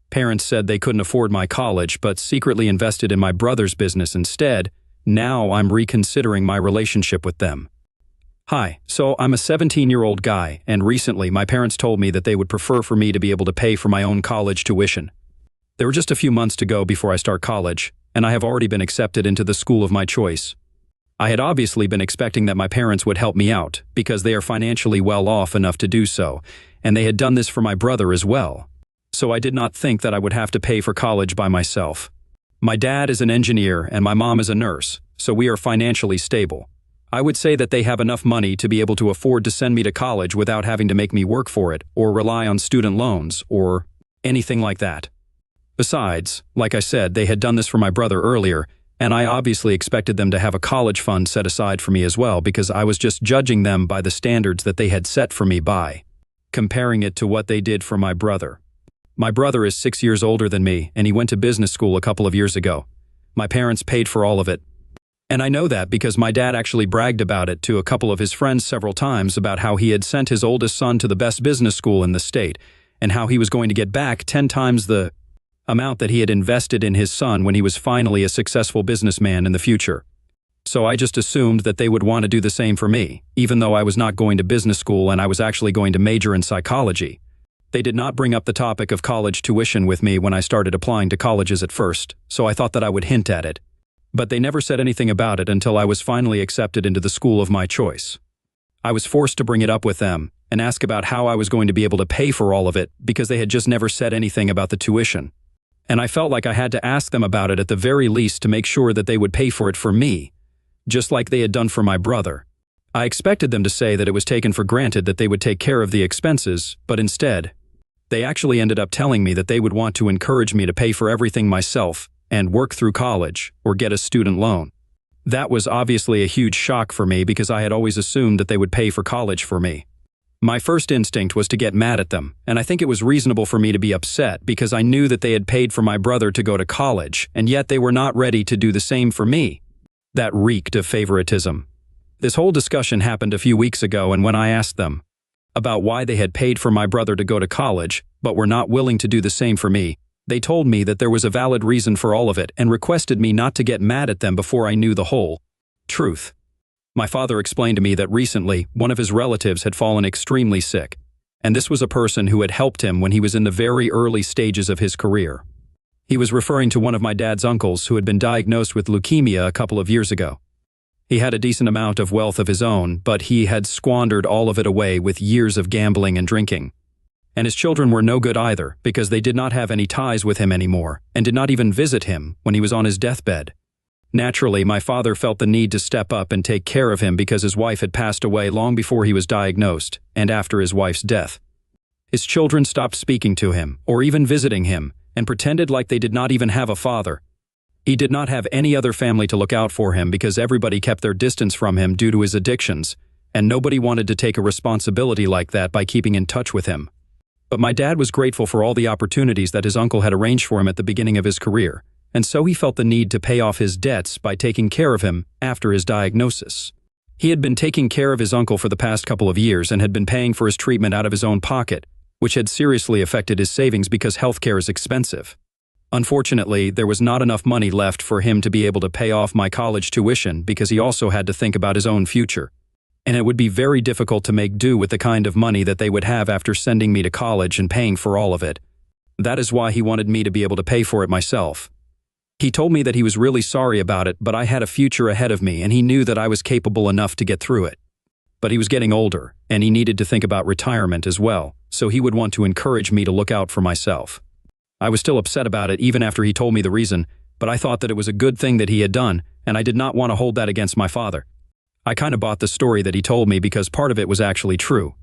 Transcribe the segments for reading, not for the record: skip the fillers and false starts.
Parents said they couldn't afford my college but secretly invested in my brother's business instead. Now I'm reconsidering my relationship with them. Hi, so I'm a 17-year-old guy, and recently my parents told me that they would prefer for me to be able to pay for my own college tuition. There were just a few months to go before I start college, and I have already been accepted into the school of my choice. I had obviously been expecting that my parents would help me out, because they are financially well off enough to do so, and they had done this for my brother as well. So I did not think that I would have to pay for college by myself. My dad is an engineer and my mom is a nurse, so we are financially stable. I would say that they have enough money to be able to afford to send me to college without having to make me work for it or rely on student loans or anything like that. Besides, like I said, they had done this for my brother earlier, and I obviously expected them to have a college fund set aside for me as well because I was just judging them by the standards that they had set for me by comparing it to what they did for my brother. My brother is 6 years older than me, and he went to business school a couple of years ago. My parents paid for all of it. And I know that because my dad actually bragged about it to a couple of his friends several times about how he had sent his oldest son to the best business school in the state and how he was going to get back 10 times the amount that he had invested in his son when he was finally a successful businessman in the future. So I just assumed that they would want to do the same for me, even though I was not going to business school and I was actually going to major in psychology. They did not bring up the topic of college tuition with me when I started applying to colleges at first, so I thought that I would hint at it. But they never said anything about it until I was finally accepted into the school of my choice. I was forced to bring it up with them and ask about how I was going to be able to pay for all of it because they had just never said anything about the tuition. And I felt like I had to ask them about it at the very least to make sure that they would pay for it for me, just like they had done for my brother. I expected them to say that it was taken for granted that they would take care of the expenses, but instead, they actually ended up telling me that they would want to encourage me to pay for everything myself and work through college or get a student loan. That was obviously a huge shock for me because I had always assumed that they would pay for college for me. My first instinct was to get mad at them, and I think it was reasonable for me to be upset because I knew that they had paid for my brother to go to college, and yet they were not ready to do the same for me. That reeked of favoritism. This whole discussion happened a few weeks ago, and when I asked them about why they had paid for my brother to go to college, but were not willing to do the same for me, they told me that there was a valid reason for all of it and requested me not to get mad at them before I knew the whole truth. My father explained to me that recently, one of his relatives had fallen extremely sick, and this was a person who had helped him when he was in the very early stages of his career. He was referring to one of my dad's uncles who had been diagnosed with leukemia a couple of years ago. He had a decent amount of wealth of his own, but he had squandered all of it away with years of gambling and drinking. And his children were no good either, because they did not have any ties with him anymore, and did not even visit him when he was on his deathbed. Naturally, my father felt the need to step up and take care of him because his wife had passed away long before he was diagnosed, and after his wife's death. His children stopped speaking to him, or even visiting him, and pretended like they did not even have a father. He did not have any other family to look out for him because everybody kept their distance from him due to his addictions, and nobody wanted to take a responsibility like that by keeping in touch with him. But my dad was grateful for all the opportunities that his uncle had arranged for him at the beginning of his career, and so he felt the need to pay off his debts by taking care of him after his diagnosis. He had been taking care of his uncle for the past couple of years and had been paying for his treatment out of his own pocket, which had seriously affected his savings because healthcare is expensive. Unfortunately, there was not enough money left for him to be able to pay off my college tuition because he also had to think about his own future. And it would be very difficult to make do with the kind of money that they would have after sending me to college and paying for all of it. That is why he wanted me to be able to pay for it myself. He told me that he was really sorry about it, but I had a future ahead of me and he knew that I was capable enough to get through it. But he was getting older, and he needed to think about retirement as well, so he would want to encourage me to look out for myself. I was still upset about it even after he told me the reason, but I thought that it was a good thing that he had done, and I did not want to hold that against my father. I kind of bought the story that he told me because part of it was actually true.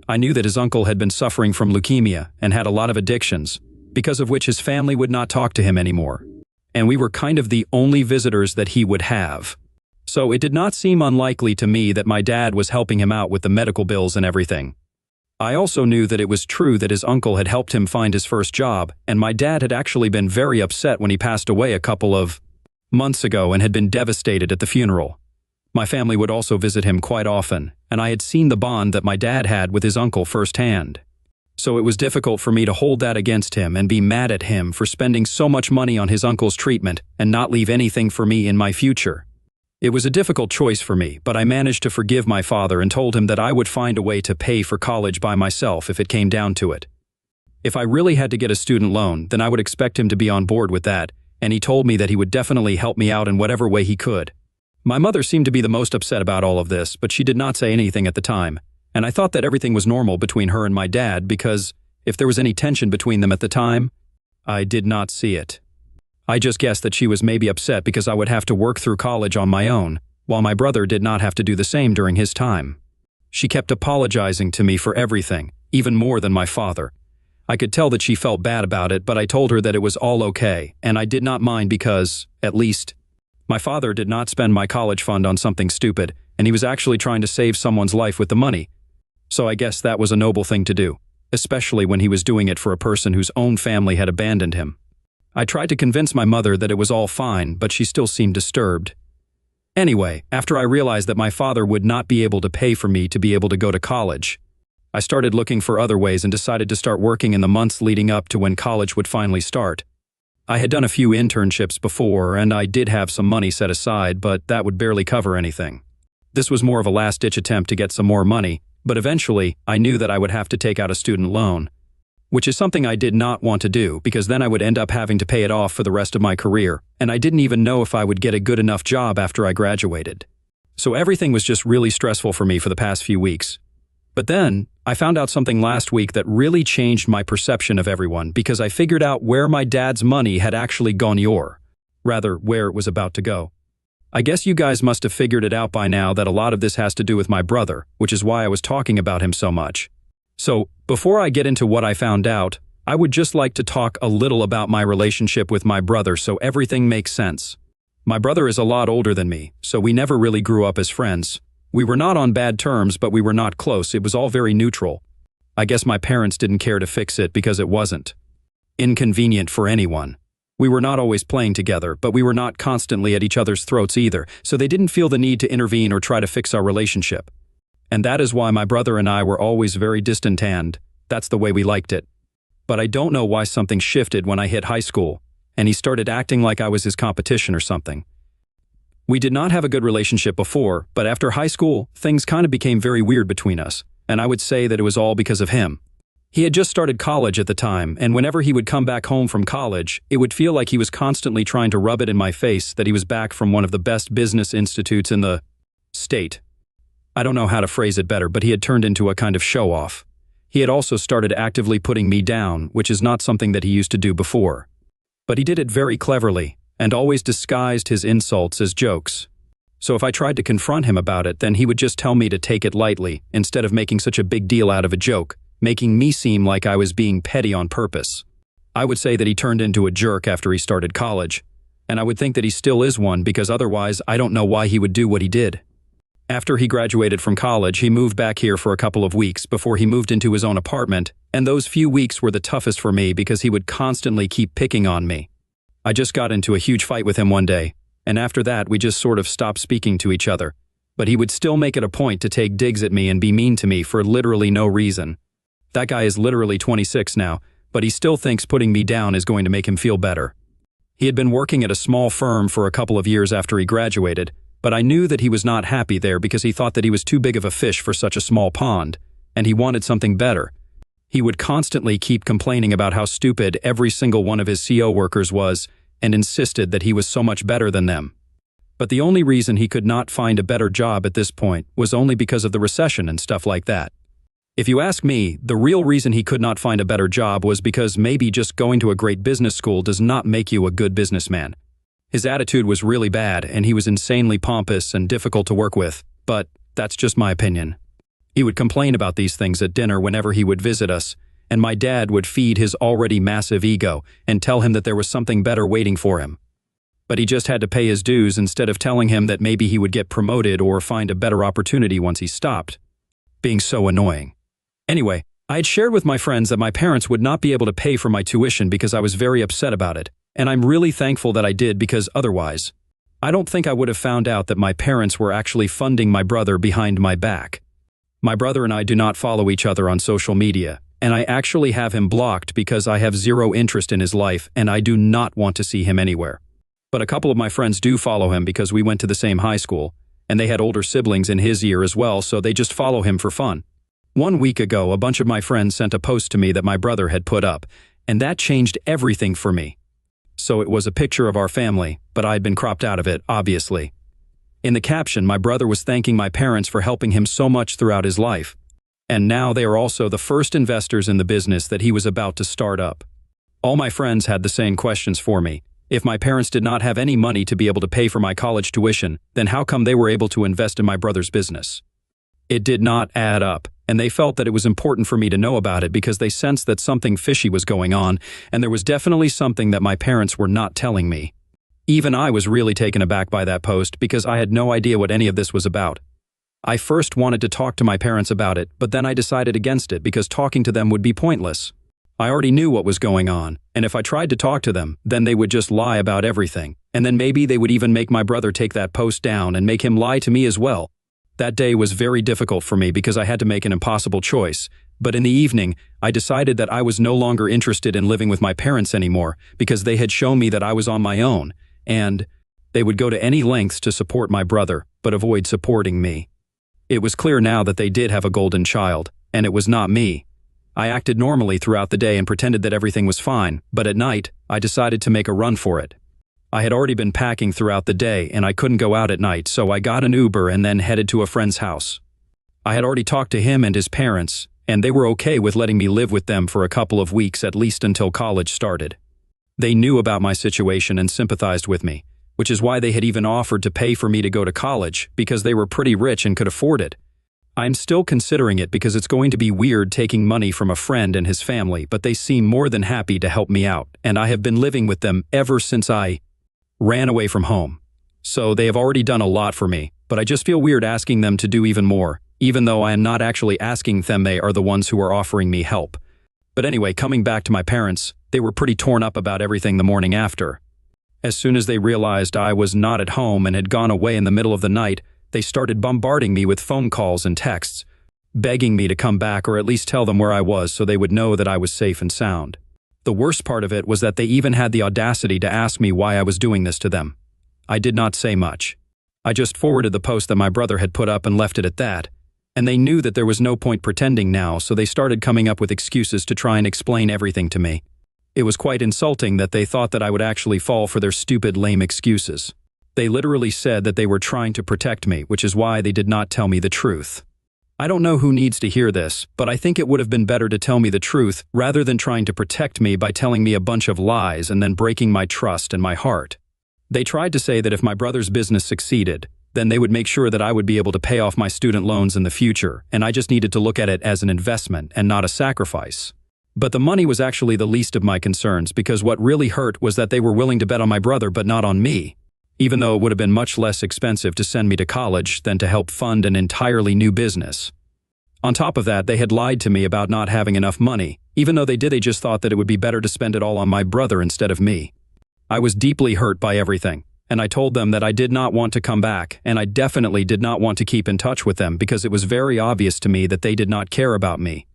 I knew that his uncle had been suffering from leukemia and had a lot of addictions, because of which his family would not talk to him anymore. And we were kind of the only visitors that he would have. So it did not seem unlikely to me that my dad was helping him out with the medical bills and everything. I also knew that it was true that his uncle had helped him find his first job, and my dad had actually been very upset when he passed away a couple of months ago and had been devastated at the funeral. My family would also visit him quite often, and I had seen the bond that my dad had with his uncle firsthand. So it was difficult for me to hold that against him and be mad at him for spending so much money on his uncle's treatment and not leave anything for me in my future. It was a difficult choice for me, but I managed to forgive my father and told him that I would find a way to pay for college by myself if it came down to it. If I really had to get a student loan, then I would expect him to be on board with that, and he told me that he would definitely help me out in whatever way he could. My mother seemed to be the most upset about all of this, but she did not say anything at the time, and I thought that everything was normal between her and my dad because if there was any tension between them at the time, I did not see it. I just guessed that she was maybe upset because I would have to work through college on my own, while my brother did not have to do the same during his time. She kept apologizing to me for everything, even more than my father. I could tell that she felt bad about it, but I told her that it was all okay, and I did not mind because, at least, my father did not spend my college fund on something stupid, and he was actually trying to save someone's life with the money. So I guess that was a noble thing to do, especially when he was doing it for a person whose own family had abandoned him. I tried to convince my mother that it was all fine, but she still seemed disturbed. Anyway, after I realized that my father would not be able to pay for me to be able to go to college, I started looking for other ways and decided to start working in the months leading up to when college would finally start. I had done a few internships before, and I did have some money set aside, but that would barely cover anything. This was more of a last-ditch attempt to get some more money, but eventually, I knew that I would have to take out a student loan, which is something I did not want to do because then I would end up having to pay it off for the rest of my career, and I didn't even know if I would get a good enough job after I graduated. So everything was just really stressful for me for the past few weeks. But then, I found out something last week that really changed my perception of everyone because I figured out where my dad's money had actually gone rather, where it was about to go. I guess you guys must have figured it out by now that a lot of this has to do with my brother, which is why I was talking about him so much. So, before I get into what I found out, I would just like to talk a little about my relationship with my brother so everything makes sense. My brother is a lot older than me, so we never really grew up as friends. We were not on bad terms, but we were not close. It was all very neutral. I guess my parents didn't care to fix it because it wasn't inconvenient for anyone. We were not always playing together, but we were not constantly at each other's throats either, so they didn't feel the need to intervene or try to fix our relationship. And that is why my brother and I were always very distant, and that's the way we liked it. But I don't know why something shifted when I hit high school, and he started acting like I was his competition or something. We did not have a good relationship before, but after high school, things kind of became very weird between us, and I would say that it was all because of him. He had just started college at the time, and whenever he would come back home from college, it would feel like he was constantly trying to rub it in my face that he was back from one of the best business institutes in the state. I don't know how to phrase it better, but he had turned into a kind of show-off. He had also started actively putting me down, which is not something that he used to do before. But he did it very cleverly, and always disguised his insults as jokes. So if I tried to confront him about it, then he would just tell me to take it lightly, instead of making such a big deal out of a joke, making me seem like I was being petty on purpose. I would say that he turned into a jerk after he started college, and I would think that he still is one because otherwise I don't know why he would do what he did. After he graduated from college, he moved back here for a couple of weeks before he moved into his own apartment, and those few weeks were the toughest for me because he would constantly keep picking on me. I just got into a huge fight with him one day, and after that we just sort of stopped speaking to each other, but he would still make it a point to take digs at me and be mean to me for literally no reason. That guy is literally 26 now, but he still thinks putting me down is going to make him feel better. He had been working at a small firm for a couple of years after he graduated, but I knew that he was not happy there because he thought that he was too big of a fish for such a small pond, and he wanted something better. He would constantly keep complaining about how stupid every single one of his CO workers was and insisted that he was so much better than them. But the only reason he could not find a better job at this point was only because of the recession and stuff like that. If you ask me, the real reason he could not find a better job was because maybe just going to a great business school does not make you a good businessman. His attitude was really bad, and he was insanely pompous and difficult to work with, but that's just my opinion. He would complain about these things at dinner whenever he would visit us, and my dad would feed his already massive ego and tell him that there was something better waiting for him. But he just had to pay his dues instead of telling him that maybe he would get promoted or find a better opportunity once he stopped being so annoying. Anyway, I had shared with my friends that my parents would not be able to pay for my tuition because I was very upset about it, and I'm really thankful that I did because otherwise, I don't think I would have found out that my parents were actually funding my brother behind my back. My brother and I do not follow each other on social media, And I actually have him blocked because I have zero interest in his life and I do not want to see him anywhere. But a couple of my friends do follow him because we went to the same high school, and they had older siblings in his year as well, so they just follow him for fun. 1 week ago, a bunch of my friends sent a post to me that my brother had put up, and that changed everything for me. So it was a picture of our family, but I'd been cropped out of it, obviously. In the caption, my brother was thanking my parents for helping him so much throughout his life. And now they are also the first investors in the business that he was about to start up. All my friends had the same questions for me. If my parents did not have any money to be able to pay for my college tuition, then how come they were able to invest in my brother's business? It did not add up, and they felt that it was important for me to know about it because they sensed that something fishy was going on, and there was definitely something that my parents were not telling me. Even I was really taken aback by that post because I had no idea what any of this was about. I first wanted to talk to my parents about it, but then I decided against it because talking to them would be pointless. I already knew what was going on, and if I tried to talk to them, then they would just lie about everything, and then maybe they would even make my brother take that post down and make him lie to me as well. That day was very difficult for me because I had to make an impossible choice, but in the evening, I decided that I was no longer interested in living with my parents anymore because they had shown me that I was on my own, and they would go to any lengths to support my brother, but avoid supporting me. It was clear now that they did have a golden child, and it was not me. I acted normally throughout the day and pretended that everything was fine, but at night, I decided to make a run for it. I had already been packing throughout the day and I couldn't go out at night, so I got an Uber and then headed to a friend's house. I had already talked to him and his parents, and they were okay with letting me live with them for a couple of weeks at least until college started. They knew about my situation and sympathized with me, which is why they had even offered to pay for me to go to college because they were pretty rich and could afford it. I'm still considering it because it's going to be weird taking money from a friend and his family, but they seem more than happy to help me out, and I have been living with them ever since I ran away from home. So they have already done a lot for me, but I just feel weird asking them to do even more, even though I am not actually asking them. They are the ones who are offering me help. But anyway, coming back to my parents, they were pretty torn up about everything the morning after. As soon as they realized I was not at home and had gone away in the middle of the night, they started bombarding me with phone calls and texts, begging me to come back or at least tell them where I was so they would know that I was safe and sound. The worst part of it was that they even had the audacity to ask me why I was doing this to them. I did not say much. I just forwarded the post that my brother had put up and left it at that. And they knew that there was no point pretending now, so they started coming up with excuses to try and explain everything to me. It was quite insulting that they thought that I would actually fall for their stupid, lame excuses. They literally said that they were trying to protect me, which is why they did not tell me the truth. I don't know who needs to hear this, but I think it would have been better to tell me the truth rather than trying to protect me by telling me a bunch of lies and then breaking my trust and my heart. They tried to say that if my brother's business succeeded, then they would make sure that I would be able to pay off my student loans in the future, and I just needed to look at it as an investment and not a sacrifice. But the money was actually the least of my concerns because what really hurt was that they were willing to bet on my brother but not on me, even though it would have been much less expensive to send me to college than to help fund an entirely new business. On top of that, they had lied to me about not having enough money. Even though they just thought that it would be better to spend it all on my brother instead of me. I was deeply hurt by everything, and I told them that I did not want to come back, and I definitely did not want to keep in touch with them because it was very obvious to me that they did not care about me.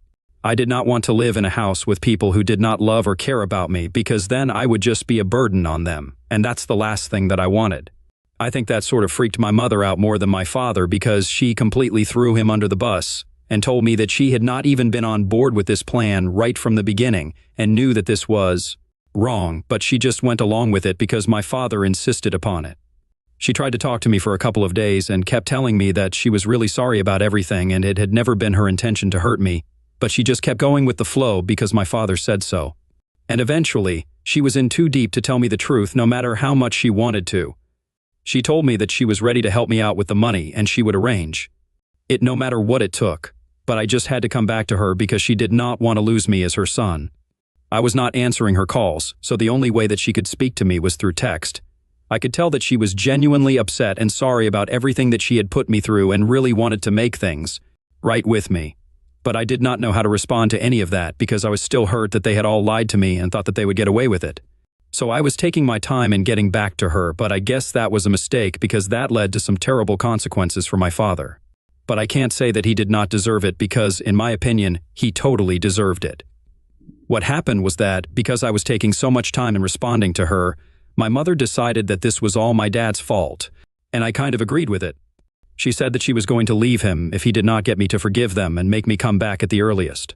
I did not want to live in a house with people who did not love or care about me because then I would just be a burden on them, and that's the last thing that I wanted. I think that sort of freaked my mother out more than my father because she completely threw him under the bus and told me that she had not even been on board with this plan right from the beginning and knew that this was wrong, but she just went along with it because my father insisted upon it. She tried to talk to me for a couple of days and kept telling me that she was really sorry about everything and it had never been her intention to hurt me, but she just kept going with the flow because my father said so. And eventually, she was in too deep to tell me the truth no matter how much she wanted to. She told me that she was ready to help me out with the money and she would arrange it no matter what it took, but I just had to come back to her because she did not want to lose me as her son. I was not answering her calls, so the only way that she could speak to me was through text. I could tell that she was genuinely upset and sorry about everything that she had put me through and really wanted to make things right with me. But I did not know how to respond to any of that because I was still hurt that they had all lied to me and thought that they would get away with it. So I was taking my time in getting back to her, but I guess that was a mistake because that led to some terrible consequences for my father. but I can't say that he did not deserve it because, in my opinion, he totally deserved it. What happened was that, because I was taking so much time in responding to her, my mother decided that this was all my dad's fault, and I kind of agreed with it. She said that she was going to leave him if he did not get me to forgive them and make me come back at the earliest.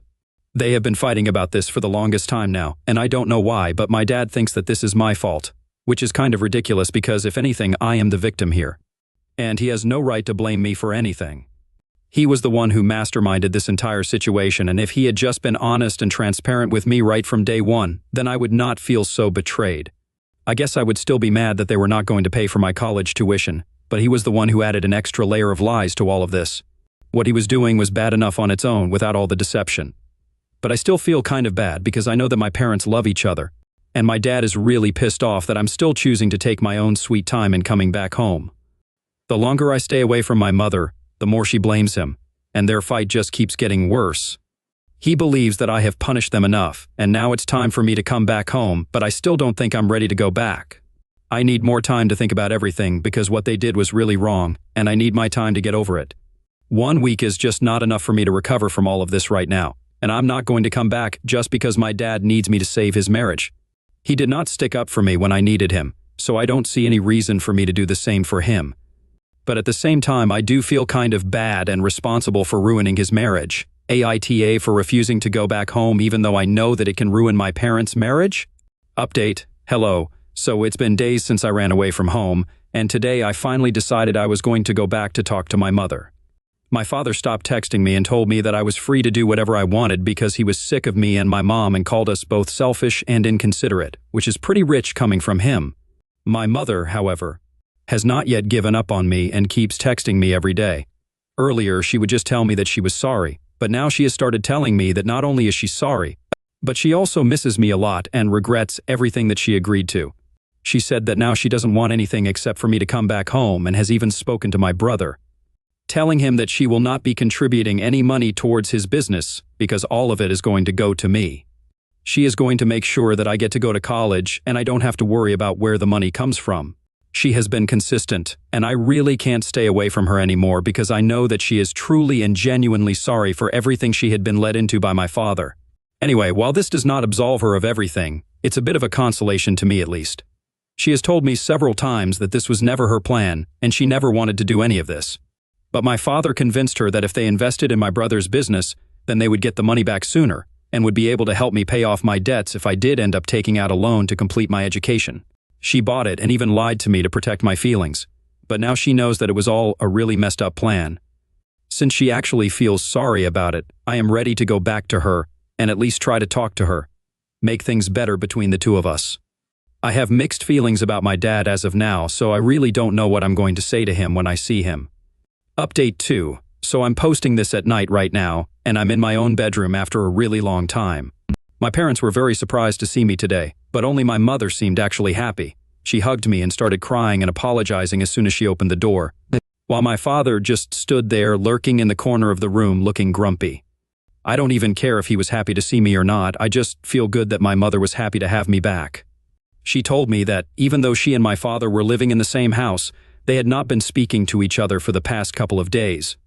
They have been fighting about this for the longest time now, and I don't know why, but my dad thinks that this is my fault, which is kind of ridiculous because, if anything, I am the victim here. And he has no right to blame me for anything. He was the one who masterminded this entire situation, and if he had just been honest and transparent with me right from day one, then I would not feel so betrayed. I guess I would still be mad that they were not going to pay for my college tuition, but he was the one who added an extra layer of lies to all of this. What he was doing was bad enough on its own without all the deception. But I still feel kind of bad because I know that my parents love each other, and my dad is really pissed off that I'm still choosing to take my own sweet time in coming back home. The longer I stay away from my mother, the more she blames him, and their fight just keeps getting worse. He believes that I have punished them enough, and now it's time for me to come back home, but I still don't think I'm ready to go back. I need more time to think about everything because what they did was really wrong, and I need my time to get over it. 1 week is just not enough for me to recover from all of this right now, and I'm not going to come back just because my dad needs me to save his marriage. He did not stick up for me when I needed him, so I don't see any reason for me to do the same for him. But at the same time, I do feel kind of bad and responsible for ruining his marriage. AITA for refusing to go back home even though I know that it can ruin my parents' marriage? Update. Hello. So it's been days since I ran away from home, and today I finally decided I was going to go back to talk to my mother. My father stopped texting me and told me that I was free to do whatever I wanted because he was sick of me and my mom and called us both selfish and inconsiderate, which is pretty rich coming from him. My mother, however, has not yet given up on me and keeps texting me every day. Earlier, she would just tell me that she was sorry, but now she has started telling me that not only is she sorry, but she also misses me a lot and regrets everything that she agreed to. She said that now she doesn't want anything except for me to come back home and has even spoken to my brother, telling him that she will not be contributing any money towards his business because all of it is going to go to me. She is going to make sure that I get to go to college and I don't have to worry about where the money comes from. She has been consistent, and I really can't stay away from her anymore because I know that she is truly and genuinely sorry for everything she had been led into by my father. Anyway, while this does not absolve her of everything, it's a bit of a consolation to me at least. She has told me several times that this was never her plan, and she never wanted to do any of this. But my father convinced her that if they invested in my brother's business, then they would get the money back sooner, and would be able to help me pay off my debts if I did end up taking out a loan to complete my education. She bought it and even lied to me to protect my feelings, but now she knows that it was all a really messed up plan. Since she actually feels sorry about it, I am ready to go back to her and at least try to talk to her, make things better between the two of us. I have mixed feelings about my dad as of now, so I really don't know what I'm going to say to him when I see him. Update 2. So I'm posting this at night right now, and I'm in my own bedroom after a really long time. My parents were very surprised to see me today, but only my mother seemed actually happy. She hugged me and started crying and apologizing as soon as she opened the door, while my father just stood there lurking in the corner of the room looking grumpy. I don't even care if he was happy to see me or not, I just feel good that my mother was happy to have me back. She told me that even though she and my father were living in the same house, they had not been speaking to each other for the past couple of days.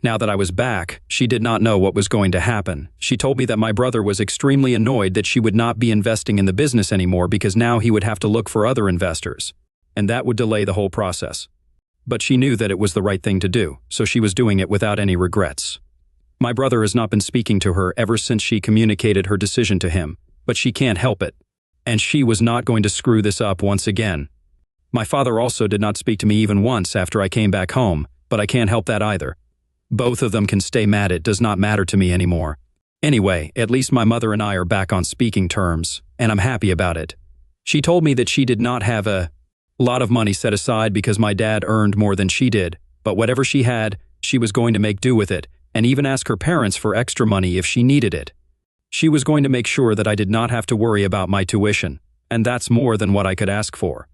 Now that I was back, she did not know what was going to happen. She told me that my brother was extremely annoyed that she would not be investing in the business anymore because now he would have to look for other investors, and that would delay the whole process. But she knew that it was the right thing to do, so she was doing it without any regrets. My brother has not been speaking to her ever since she communicated her decision to him, but she can't help it, and she was not going to screw this up once again. My father also did not speak to me even once after I came back home, but I can't help that either. Both of them can stay mad, it does not matter to me anymore. Anyway, at least my mother and I are back on speaking terms, and I'm happy about it. She told me that she did not have a lot of money set aside because my dad earned more than she did, but whatever she had, she was going to make do with it, and even ask her parents for extra money if she needed it. She was going to make sure that I did not have to worry about my tuition, and that's more than what I could ask for.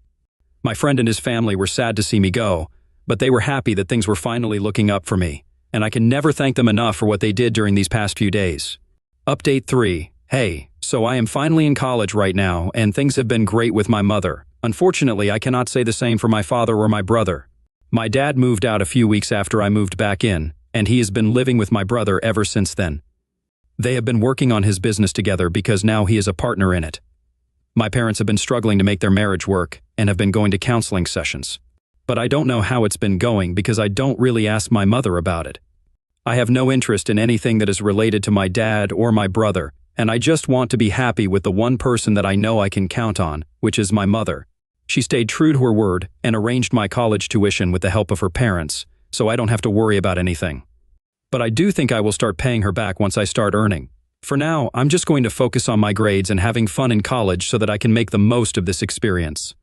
My friend and his family were sad to see me go, but they were happy that things were finally looking up for me, and I can never thank them enough for what they did during these past few days. Update 3. Hey, so I am finally in college right now, and things have been great with my mother. Unfortunately, I cannot say the same for my father or my brother. My dad moved out a few weeks after I moved back in, and he has been living with my brother ever since then. They have been working on his business together because now he is a partner in it. My parents have been struggling to make their marriage work and have been going to counseling sessions. But I don't know how it's been going because I don't really ask my mother about it. I have no interest in anything that is related to my dad or my brother, and I just want to be happy with the one person that I know I can count on, which is my mother. She stayed true to her word and arranged my college tuition with the help of her parents, so I don't have to worry about anything. But I do think I will start paying her back once I start earning. For now, I'm just going to focus on my grades and having fun in college so that I can make the most of this experience.